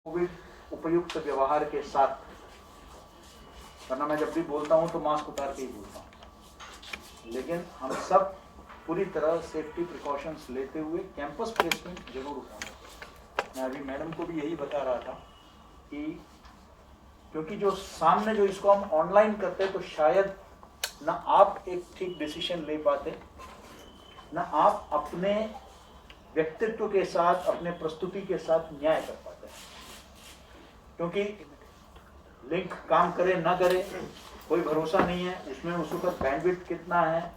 Covid उपयुक्त व्यवहार के साथ, वरना मैं जब भी बोलता हूँ तो मास्क उतार के ही बोलता हूँ, लेकिन हम सब पूरी तरह सेफ्टी प्रिकॉशंस लेते हुए कैंपस प्लेसमेंट जरूर उठाएंगे। मैं अभी मैडम को भी यही बता रहा था कि क्योंकि जो सामने जो इसको हम ऑनलाइन करते तो शायद ना आप एक ठीक डिसीजन ले पाते, ना आप अपने व्यक्तित्व के साथ, अपने प्रस्तुति के साथ न्याय कर पाते, क्योंकि लिंक काम करे ना करे कोई भरोसा नहीं है। उसमें उस वक्त बैंडविड्थ कितना है,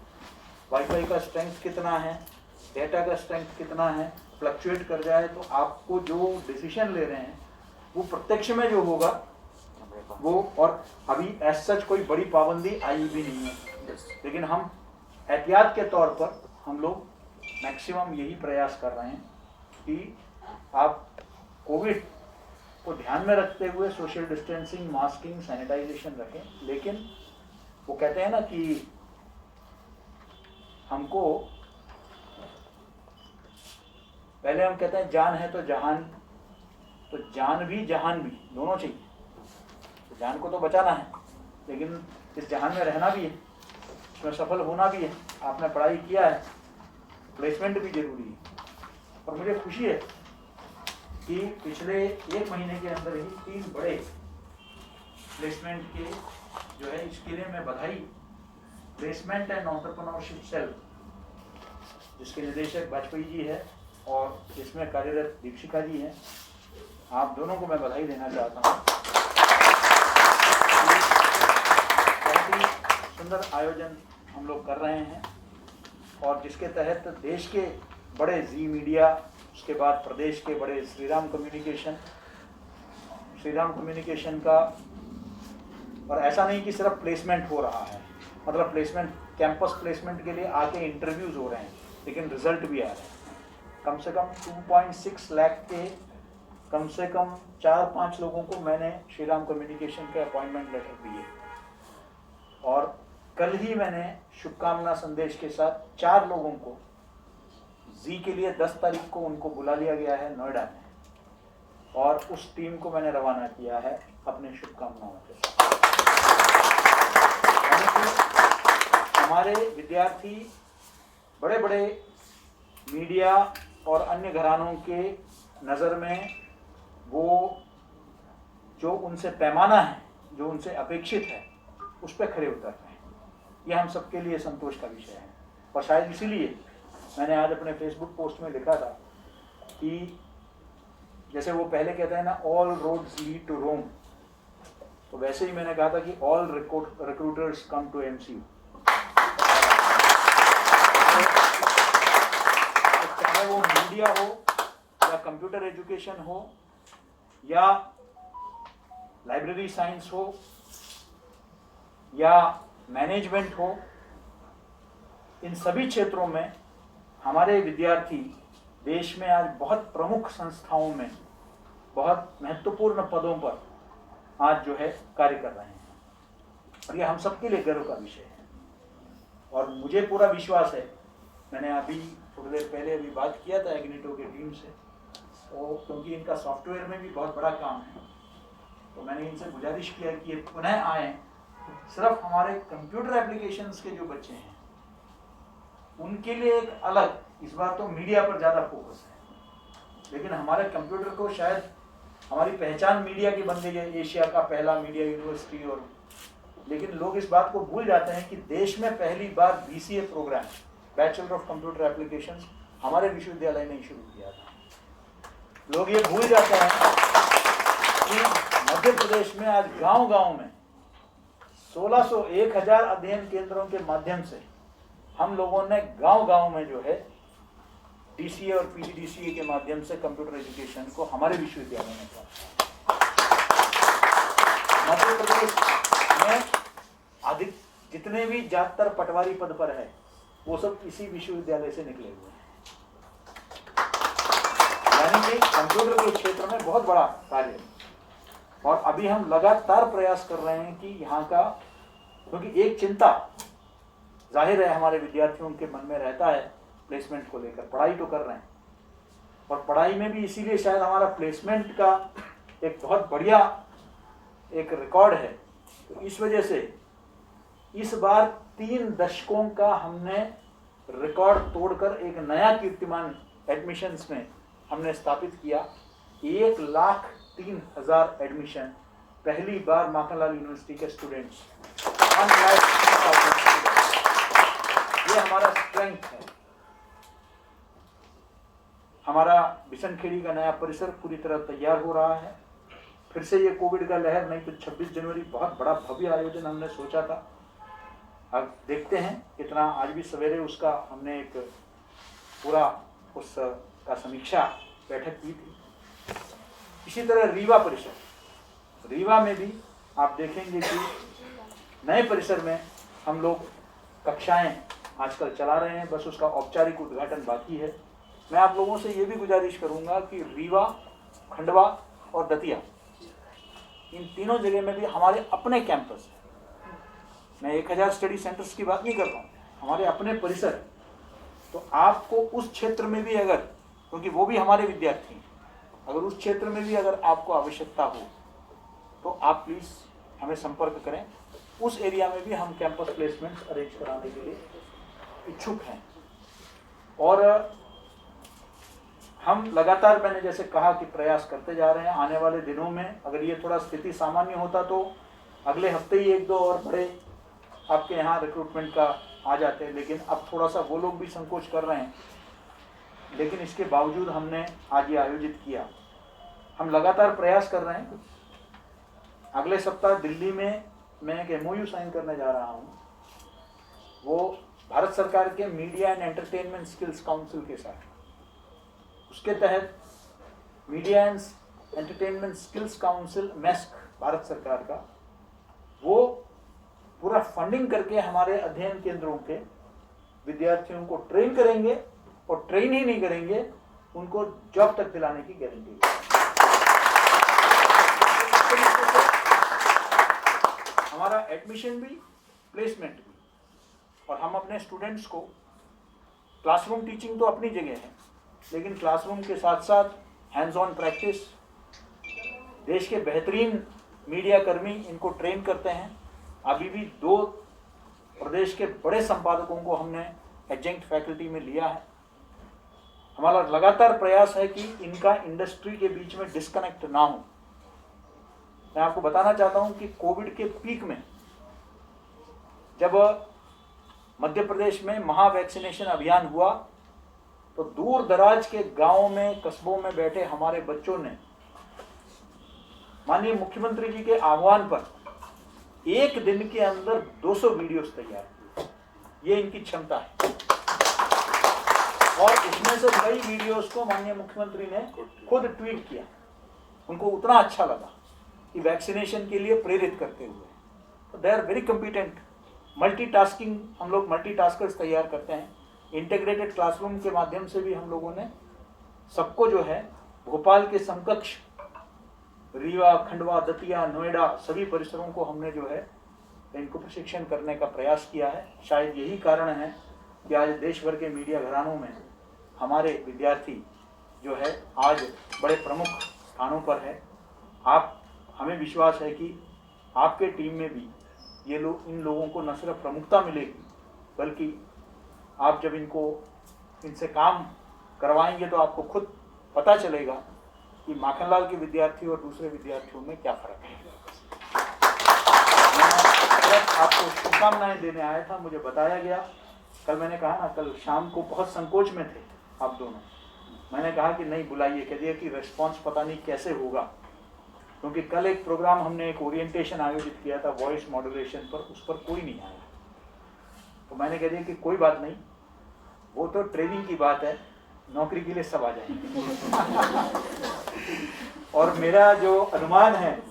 वाईफाई का स्ट्रेंथ कितना है, डेटा का स्ट्रेंथ कितना है, फ्लक्चुएट कर जाए तो आपको जो डिसीजन ले रहे हैं वो प्रत्यक्ष में जो होगा वो, और अभी एज सच कोई बड़ी पाबंदी आई भी नहीं है, लेकिन हम एहतियात के तौर पर हम लोग मैक्सिमम यही प्रयास कर रहे हैं कि आप कोविड को ध्यान में रखते हुए सोशल डिस्टेंसिंग, मास्किंग, सैनिटाइजेशन रखें। लेकिन वो कहते हैं ना कि हमको पहले हम कहते हैं जान है तो जहान, तो जान भी जहान भी दोनों चाहिए। तो जान को तो बचाना है, लेकिन इस जहान में रहना भी है, इसमें सफल होना भी है। आपने पढ़ाई किया है, प्लेसमेंट भी जरूरी है। और मुझे खुशी है कि पिछले 1 महीने के अंदर ही 3 बड़े प्लेसमेंट के जो है इसके लिए मैं बधाई प्लेसमेंट एंड एंटरप्रेन्योरशिप सेल, जिसके निदेशक वाजपेयी जी है और इसमें कार्यरत दीक्षिका जी हैं, आप दोनों को मैं बधाई देना चाहता हूँ। बहुत ही सुंदर आयोजन हम लोग कर रहे हैं और जिसके तहत देश के बड़े जी मीडिया, उसके बाद प्रदेश के बड़े श्रीराम कम्युनिकेशन का, और ऐसा नहीं कि सिर्फ प्लेसमेंट हो रहा है, मतलब प्लेसमेंट कैंपस प्लेसमेंट के लिए आके इंटरव्यूज हो रहे हैं, लेकिन रिजल्ट भी आ रहे हैं। कम से कम 2.6 लाख के कम से कम 4-5 लोगों को मैंने श्रीराम कम्युनिकेशन के अपॉइंटमेंट लेटर दिए, और कल ही मैंने शुभकामना संदेश के साथ 4 लोगों को जी के लिए 10 तारीख को उनको बुला लिया गया है नोएडा में, और उस टीम को मैंने रवाना किया है अपने शुभकामनाओं के साथ। हमारे विद्यार्थी बड़े बड़े मीडिया और अन्य घरानों के नज़र में वो जो उनसे पैमाना है, जो उनसे अपेक्षित है, उस पर खरे उतर रहे हैं। यह हम सबके लिए संतोष का विषय है, और शायद इसीलिए मैंने आज अपने फेसबुक पोस्ट में लिखा था कि जैसे वो पहले कहते हैं ना, all roads lead to Rome, तो वैसे ही मैंने कहा था कि all recruiters come to MCU। चाहे वो मीडिया हो या कंप्यूटर एजुकेशन हो या लाइब्रेरी साइंस हो या मैनेजमेंट हो, इन सभी क्षेत्रों में हमारे विद्यार्थी देश में आज बहुत प्रमुख संस्थाओं में बहुत महत्वपूर्ण पदों पर आज जो है कार्य कर रहे हैं, और ये हम सबके लिए गर्व का विषय है। और मुझे पूरा विश्वास है, मैंने अभी थोड़ी देर पहले अभी बात किया था एग्नीटो की टीम से, तो क्योंकि इनका सॉफ्टवेयर में भी बहुत बड़ा काम है, तो मैंने इनसे गुजारिश किया कि ये पुनः आएँ। सिर्फ हमारे कंप्यूटर एप्लीकेशंस के जो बच्चे हैं उनके लिए एक अलग, इस बार तो मीडिया पर ज़्यादा फोकस है, लेकिन हमारे कंप्यूटर को शायद हमारी पहचान मीडिया की बन गई है, एशिया का पहला मीडिया यूनिवर्सिटी, और लेकिन लोग इस बात को भूल जाते हैं कि देश में पहली बार BCA program, bachelor of computer applications, हमारे विश्वविद्यालय ने शुरू किया था। लोग ये भूल जाते हैं कि मध्य प्रदेश में आज गाँव-गाँव में 1600-1000 अध्ययन केंद्रों के माध्यम से हम लोगों ने गांव-गांव में जो है DCA और PGDCA के माध्यम से कंप्यूटर एजुकेशन को हमारे विश्वविद्यालय में किया। मध्य प्रदेश में अधिक जितने भी जातर पटवारी पद पर है वो सब इसी विश्वविद्यालय से निकले हुए हैं, यानी कि कंप्यूटर के क्षेत्र में बहुत बड़ा कार्य है। और अभी हम लगातार प्रयास कर रहे हैं कि यहाँ का, क्योंकि एक चिंता जाहिर है हमारे विद्यार्थियों के मन में रहता है प्लेसमेंट को लेकर, पढ़ाई तो कर रहे हैं, और पढ़ाई में भी इसीलिए शायद हमारा प्लेसमेंट का एक बहुत बढ़िया एक रिकॉर्ड है। तो इस वजह से इस बार 3 दशकों का हमने रिकॉर्ड तोड़कर एक नया कीर्तिमान एडमिशन्स में हमने स्थापित किया। 1,03,000 एडमिशन पहली बार माखनलाल यूनिवर्सिटी के स्टूडेंट्स, 1,03,000 स्टूडेंट्स। ये हमारा स्ट्रेंथ है। हमारा बिशनखेड़ी का नया परिसर पूरी तरह तैयार हो रहा है। फिर से ये कोविड का लहर नहीं तो 26 जनवरी बहुत बड़ा भव्य आयोजन हमने सोचा था। अब देखते हैं कितना। आज भी सवेरे उसका हमने एक पूरा उसका समीक्षा बैठक की थी। इसी तरह रीवा परिसर, रीवा में भी आप देखेंगे कि नए परिसर में हम लोग कक्षाएं आजकल चला रहे हैं, बस उसका औपचारिक उद्घाटन बाकी है। मैं आप लोगों से ये भी गुजारिश करूंगा कि रीवा, खंडवा और दतिया, इन तीनों जगह में भी हमारे अपने कैंपस हैं। मैं 1000 स्टडी सेंटर्स की बात नहीं कर रहा हूँ, हमारे अपने परिसर। तो आपको उस क्षेत्र में भी अगर, क्योंकि वो भी हमारे विद्यार्थी हैं, अगर उस क्षेत्र में भी अगर आपको आवश्यकता हो तो आप प्लीज़ हमें संपर्क करें। उस एरिया में भी हम कैंपस प्लेसमेंट्स अरेंज कराने के लिए इच्छुक हैं। और हम लगातार, मैंने जैसे कहा कि प्रयास करते जा रहे हैं। आने वाले दिनों में अगर ये थोड़ा स्थिति सामान्य होता तो अगले हफ्ते ही 1-2 और बड़े आपके यहाँ रिक्रूटमेंट का आ जाते हैं, लेकिन अब थोड़ा सा वो लोग भी संकोच कर रहे हैं। लेकिन इसके बावजूद हमने आज ये आयोजित किया। हम लगातार प्रयास कर रहे हैं। अगले सप्ताह दिल्ली में मैं एक MOU साइन करने जा रहा हूँ, वो भारत सरकार के media and entertainment skills council के साथ। उसके तहत media and entertainment skills council MESC Bharat सरकार का, वो पूरा फंडिंग करके हमारे अध्ययन केंद्रों के विद्यार्थियों को ट्रेन करेंगे, और ट्रेन ही नहीं करेंगे, उनको जॉब तक दिलाने की गारंटी है। हमारा एडमिशन भी, प्लेसमेंट भी, और हम अपने स्टूडेंट्स को क्लासरूम टीचिंग तो अपनी जगह है, लेकिन क्लासरूम के साथ साथ हैंड्स ऑन प्रैक्टिस, देश के बेहतरीन मीडिया कर्मी इनको ट्रेन करते हैं। अभी भी 2 प्रदेश के बड़े संपादकों को हमने एडजंक्ट फैकल्टी में लिया है। हमारा लगातार प्रयास है कि इनका इंडस्ट्री के बीच में डिस्कनेक्ट ना हो। मैं आपको बताना चाहता हूं कि कोविड के पीक में जब मध्य प्रदेश में महा वैक्सीनेशन अभियान हुआ, तो दूर दराज के गांवों में, कस्बों में बैठे हमारे बच्चों ने माननीय मुख्यमंत्री जी के आह्वान पर 1 दिन के अंदर 200 वीडियोस तैयार किए। ये इनकी क्षमता है। और इसमें से कई वीडियोस को माननीय मुख्यमंत्री ने खुद ट्वीट किया। उनको उतना अच्छा लगा कि वैक्सीनेशन के लिए प्रेरित करते हुए। तो they are very competent. Multitasking, हम लोग मल्टीटास्कर्स तैयार करते हैं। इंटीग्रेटेड क्लासरूम के माध्यम से भी हम लोगों ने सबको जो है भोपाल के समकक्ष रीवा, खंडवा, दतिया, नोएडा सभी परिसरों को हमने जो है इनको प्रशिक्षण करने का प्रयास किया है। शायद यही कारण है कि आज देश भर के मीडिया घरानों में हमारे विद्यार्थी जो है आज बड़े प्रमुख स्थानों पर है। हमें विश्वास है कि आपके टीम में भी ये लोग, इन लोगों को न सिर्फ प्रमुखता मिलेगी, बल्कि आप जब इनसे काम करवाएंगे तो आपको खुद पता चलेगा कि माखनलाल के विद्यार्थी और दूसरे विद्यार्थियों में क्या फर्क है। मैं आपको शुभकामनाएं देने आया था। मुझे बताया गया, कल मैंने कहा ना, कल शाम को बहुत संकोच में थे आप दोनों। मैंने कहा कि नहीं बुलाइए, कह दिया कि रिस्पॉन्स पता नहीं कैसे होगा, क्योंकि कल एक प्रोग्राम हमने एक ओरिएंटेशन आयोजित किया था वॉइस मॉड्यूलेशन पर, उस पर कोई नहीं आया। तो मैंने कह दिया कि कोई बात नहीं, वो तो ट्रेनिंग की बात है, नौकरी के लिए सब आ जाएंगे। और मेरा जो अनुमान है,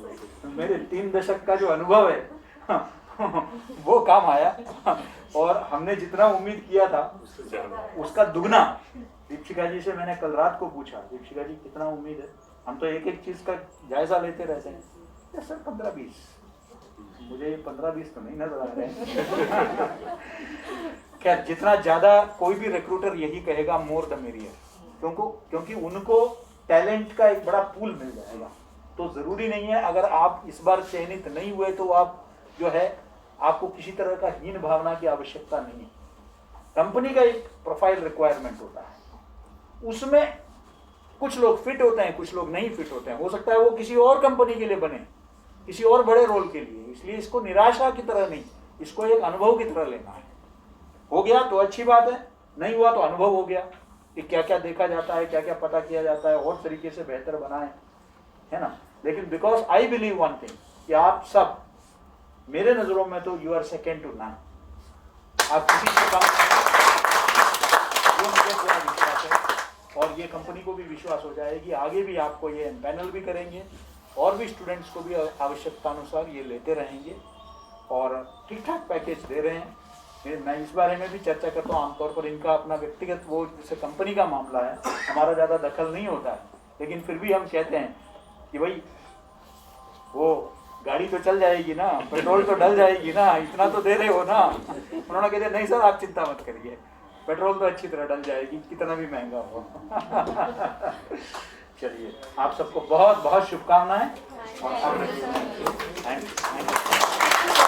मेरे 3 दशक का जो अनुभव है वो काम आया। और हमने जितना उम्मीद किया था उसका दुगना। दीपशिका जी से मैंने कल रात को पूछा, दीपशिका जी कितना उम्मीद है? हम तो एक एक चीज का जायजा लेते रहते हैं। सर 15-20, मुझे 15-20 तो नहीं नजर आ रहे हैं। खैर, जितना ज्यादा कोई भी रिक्रूटर यही कहेगा मोर द मेरियर, क्योंकि उनको टैलेंट का एक बड़ा पूल मिल जाएगा। तो जरूरी नहीं है अगर आप इस बार चयनित नहीं हुए तो आप जो है आपको किसी तरह का हीन भावना की आवश्यकता नहीं है। कंपनी का एक प्रोफाइल रिक्वायरमेंट होता है, उसमें कुछ लोग फिट होते हैं, कुछ लोग नहीं फिट होते हैं। हो सकता है वो किसी और कंपनी के लिए बने, किसी और बड़े रोल के लिए। इसलिए इसको निराशा की तरह नहीं, इसको एक अनुभव की तरह लेना है। हो गया तो अच्छी बात है, नहीं हुआ तो अनुभव हो गया कि क्या क्या देखा जाता है, क्या क्या पता किया जाता है, और तरीके से बेहतर बनाए, है ना। लेकिन because I believe one thing कि आप सब मेरे नजरों में तो you are second to none. आप किसी से कम नहीं, वो मुझे पूरा विश्वास है और ये कंपनी को भी विश्वास हो जाएगी। आगे भी आपको ये पैनल भी करेंगे और भी स्टूडेंट्स को भी आवश्यकता अनुसार ये लेते रहेंगे और ठीक ठाक पैकेज दे रहे हैं। मैं इस बारे में भी चर्चा करता हूँ। आमतौर पर इनका अपना व्यक्तिगत वो जैसे कंपनी का मामला है, हमारा ज़्यादा दखल नहीं होता है, लेकिन फिर भी हम कहते हैं कि भाई वो गाड़ी तो चल जाएगी ना, पेट्रोल तो डल जाएगी ना, इतना तो दे रहे हो ना। उन्होंने कहते नहीं सर आप चिंता मत करिए, पेट्रोल तो अच्छी तरह डल जाएगी, कितना भी महंगा हो। चलिए, आप सबको बहुत बहुत शुभकामनाएं और थैंक यू।